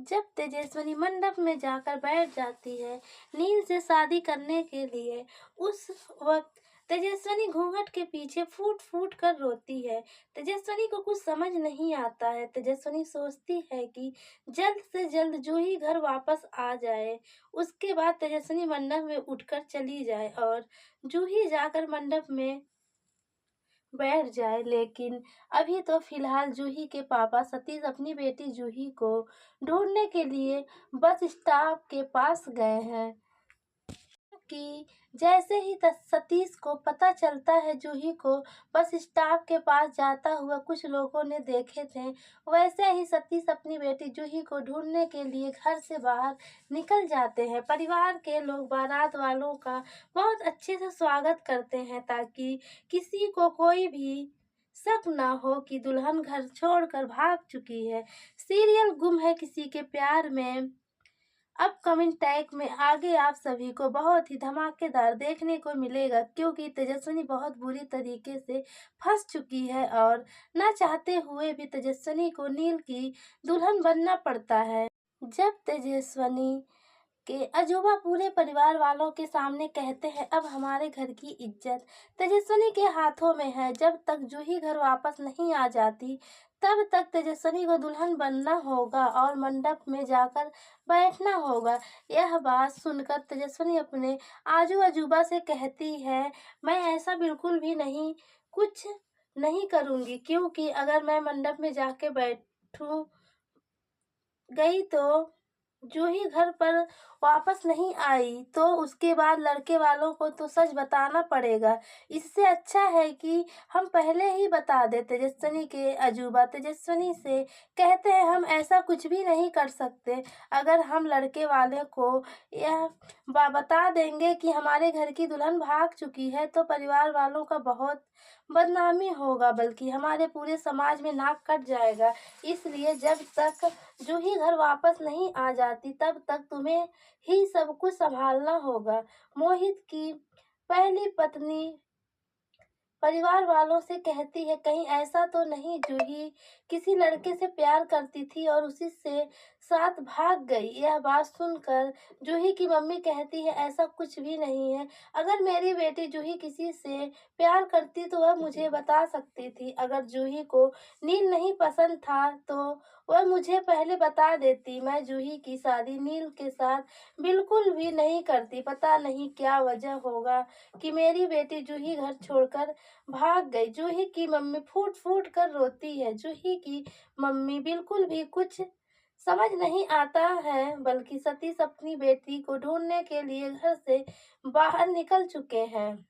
जब तेजस्विनी मंडप में जाकर बैठ जाती है नील से शादी करने के लिए, उस वक्त तेजस्विनी घूंघट के पीछे फूट फूट कर रोती है। तेजस्विनी को कुछ समझ नहीं आता है। तेजस्विनी सोचती है कि जल्द से जल्द जूही घर वापस आ जाए। उसके बाद तेजस्विनी मंडप में उठकर चली जाए और जूही जाकर मंडप में बैठ जाए। लेकिन अभी तो फिलहाल जूही के पापा सतीश अपनी बेटी जूही को ढूंढने के लिए बस स्टॉप के पास गए हैं कि जैसे ही सतीश को पता चलता है जूही को बस स्टॉप के पास जाता हुआ कुछ लोगों ने देखे थे, वैसे ही सतीश अपनी बेटी जूही को ढूंढने के लिए घर से बाहर निकल जाते हैं। परिवार के लोग बारात वालों का बहुत अच्छे से स्वागत करते हैं ताकि किसी को कोई भी शक ना हो कि दुल्हन घर छोड़कर भाग चुकी है। सीरियल गुम है किसी के प्यार में अपकमिंग टैग में आगे आप सभी को बहुत ही धमाकेदार देखने को मिलेगा, क्योंकि तेजस्विनी बहुत बुरी तरीके से फंस चुकी है और ना चाहते हुए भी तेजस्विनी को नील की दुल्हन बनना पड़ता है। जब तेजस्विनी के अजूबा पूरे परिवार वालों के सामने कहते हैं अब हमारे घर की इज्जत तेजस्विनी के हाथों में है। जब तक जूही घर वापस नहीं आ जाती तब तक तेजस्विनी को दुल्हन बनना होगा और मंडप में जाकर बैठना होगा। यह बात सुनकर तेजस्विनी अपने आजू अजूबा से कहती है मैं ऐसा बिल्कुल भी नहीं कुछ नहीं करूँगी, क्योंकि अगर मैं मंडप में जाके बैठूँ गई तो जूही घर पर वापस नहीं आई तो उसके बाद लड़के वालों को तो सच बताना पड़ेगा। इससे अच्छा है कि हम पहले ही बता दें। तेजस्विनी के अजूबा तेजस्विनी से कहते हैं हम ऐसा कुछ भी नहीं कर सकते। अगर हम लड़के वाले को यह बता देंगे कि हमारे घर की दुल्हन भाग चुकी है तो परिवार वालों का बहुत बदनामी होगा, बल्कि हमारे पूरे समाज में नाक कट जाएगा। इसलिए जब तक जूही घर वापस नहीं आ जाती तब तक तुम्हें ही सब कुछ संभालना होगा। मोहित की पहली पत्नी परिवार वालों से कहती है कहीं ऐसा तो नहीं जूही किसी लड़के से प्यार करती थी और उसी से साथ भाग गई। यह बात सुनकर जूही की मम्मी कहती है ऐसा कुछ भी नहीं है। अगर मेरी बेटी जूही किसी से प्यार करती तो वह मुझे बता सकती थी। अगर जूही को नील नहीं पसंद था तो वह मुझे पहले बता देती। मैं जूही की शादी नील के साथ बिल्कुल भी नहीं करती। पता नहीं क्या वजह होगा कि मेरी बेटी जूही घर छोड़कर भाग गई। जूही की मम्मी फूट फूट कर रोती है। जूही की मम्मी बिल्कुल भी कुछ समझ नहीं आता है, बल्कि सतीश अपनी बेटी को ढूंढने के लिए घर से बाहर निकल चुके हैं।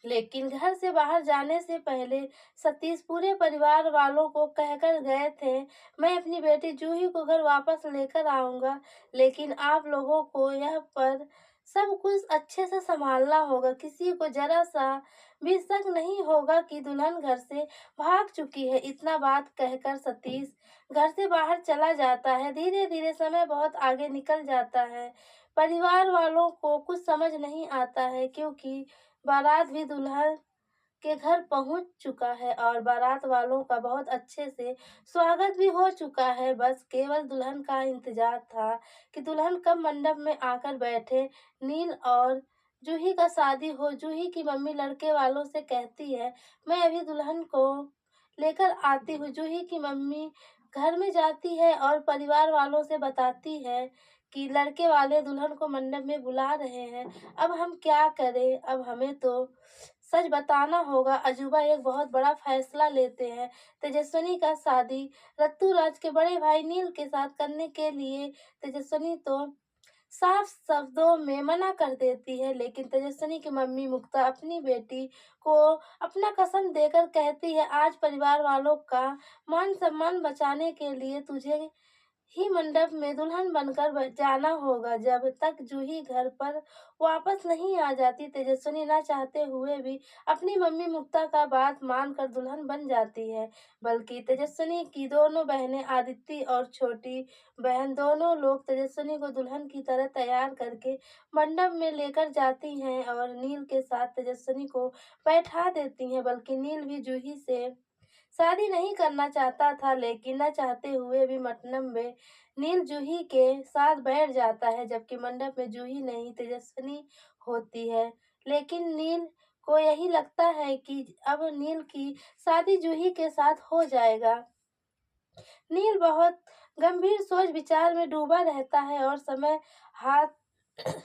लेकिन घर से बाहर जाने से पहले सतीश पूरे परिवार वालों को कहकर गए थे मैं अपनी बेटी जूही को घर वापस लेकर आऊंगा, लेकिन आप लोगों को यह पर सब कुछ अच्छे से संभालना होगा। किसी को जरा सा भी शक नहीं होगा कि दुल्हन घर से भाग चुकी है। इतना बात कहकर सतीश घर से बाहर चला जाता है। धीरे धीरे समय बहुत आगे निकल जाता है। परिवार वालों को कुछ समझ नहीं आता है, क्योंकि बारात भी दुल्हन के घर पहुंच चुका है और बारात वालों का बहुत अच्छे से स्वागत भी हो चुका है। बस केवल दुल्हन का इंतजार था कि दुल्हन कब मंडप में आकर बैठे। नील और जूही का शादी हो। जूही की मम्मी लड़के वालों से कहती है मैं अभी दुल्हन को लेकर आती हूँ। जूही की मम्मी घर में जाती है और परिवार वालों से बताती है कि लड़के वाले दुल्हन को मंडप में बुला रहे हैं। अब हम क्या करें, अब हमें तो सच बताना होगा। अजूबा एक बहुत बड़ा फैसला लेते हैं। तेजस्विनी का शादी रत्तू राज के बड़े भाई नील के साथ करने के लिए तेजस्विनी तो साफ शब्दों में मना कर देती है, लेकिन तेजस्विनी की मम्मी मुक्ता अपनी बेटी को अपना कसम देकर कहती है आज परिवार वालों का मान सम्मान बचाने के लिए तुझे ही मंडप में दुल्हन बनकर जाना होगा। जब तक जूही घर पर वापस नहीं आ जाती तेजस्विनी ना चाहते हुए भी अपनी मम्मी मुक्ता का बात मानकर दुल्हन बन जाती है। बल्कि तेजस्विनी की दोनों बहनें आदित्य और छोटी बहन दोनों लोग तेजस्विनी को दुल्हन की तरह तैयार करके मंडप में लेकर जाती हैं और नील के साथ तेजस्विनी को बैठा देती हैं। बल्कि नील भी जूही से शादी नहीं करना चाहता था, लेकिन न चाहते हुए भी मंडप में नील जूही के साथ बैठ जाता है, जबकि मंडप में जूही नहीं तेजस्विनी होती है। लेकिन नील को यही लगता है कि अब नील की शादी जूही के साथ हो जाएगा। नील बहुत गंभीर सोच विचार में डूबा रहता है और समय हाथ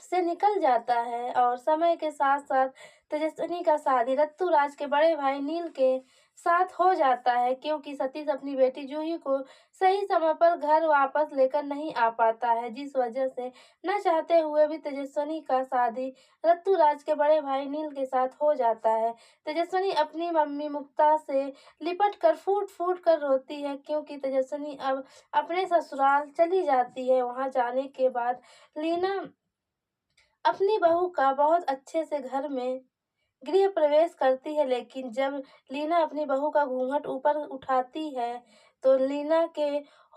से निकल जाता है और समय के साथ साथ तेजस्विनी का शादी रत्तूराज के बड़े भाई नील के साथ हो जाता है, क्योंकि सतीश अपनी बेटी जूही को सही समय पर घर वापस लेकर नहीं आ पाता है, जिस वजह से न चाहते हुए भी तेजस्विनी का शादी रत्तूराज के बड़े भाई नील के साथ हो जाता है। तेजस्विनी अपनी मम्मी मुक्ता से लिपट कर फूट फूट कर रोती है, क्योंकि तेजस्विनी अब अपने ससुराल चली जाती है। वहां जाने के बाद लीना अपनी बहू का बहुत अच्छे से घर में गृह प्रवेश करती है, लेकिन जब लीना अपनी बहू का घूंघट ऊपर उठाती है तो लीना के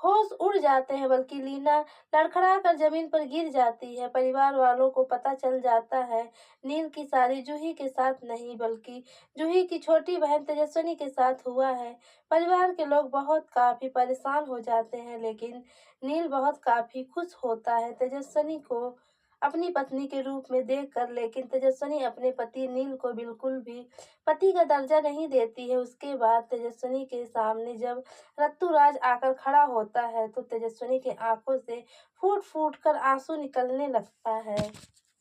होश उड़ जाते हैं, बल्कि लीना लड़खड़ा कर जमीन पर गिर जाती है। परिवार वालों को पता चल जाता है नील की शादी जूही के साथ नहीं, बल्कि जूही की छोटी बहन तेजस्विनी के साथ हुआ है। परिवार के लोग बहुत काफी परेशान हो जाते हैं, लेकिन नील बहुत काफी खुश होता है तेजस्विनी को अपनी पत्नी के रूप में देखकर। लेकिन तेजस्विनी अपने पति नील को बिल्कुल भी पति का दर्जा नहीं देती है। उसके बाद तेजस्विनी के सामने जब रत्तूराज आकर खड़ा होता है तो तेजस्विनी की आंखों से फूट फूट कर आंसू निकलने लगता है।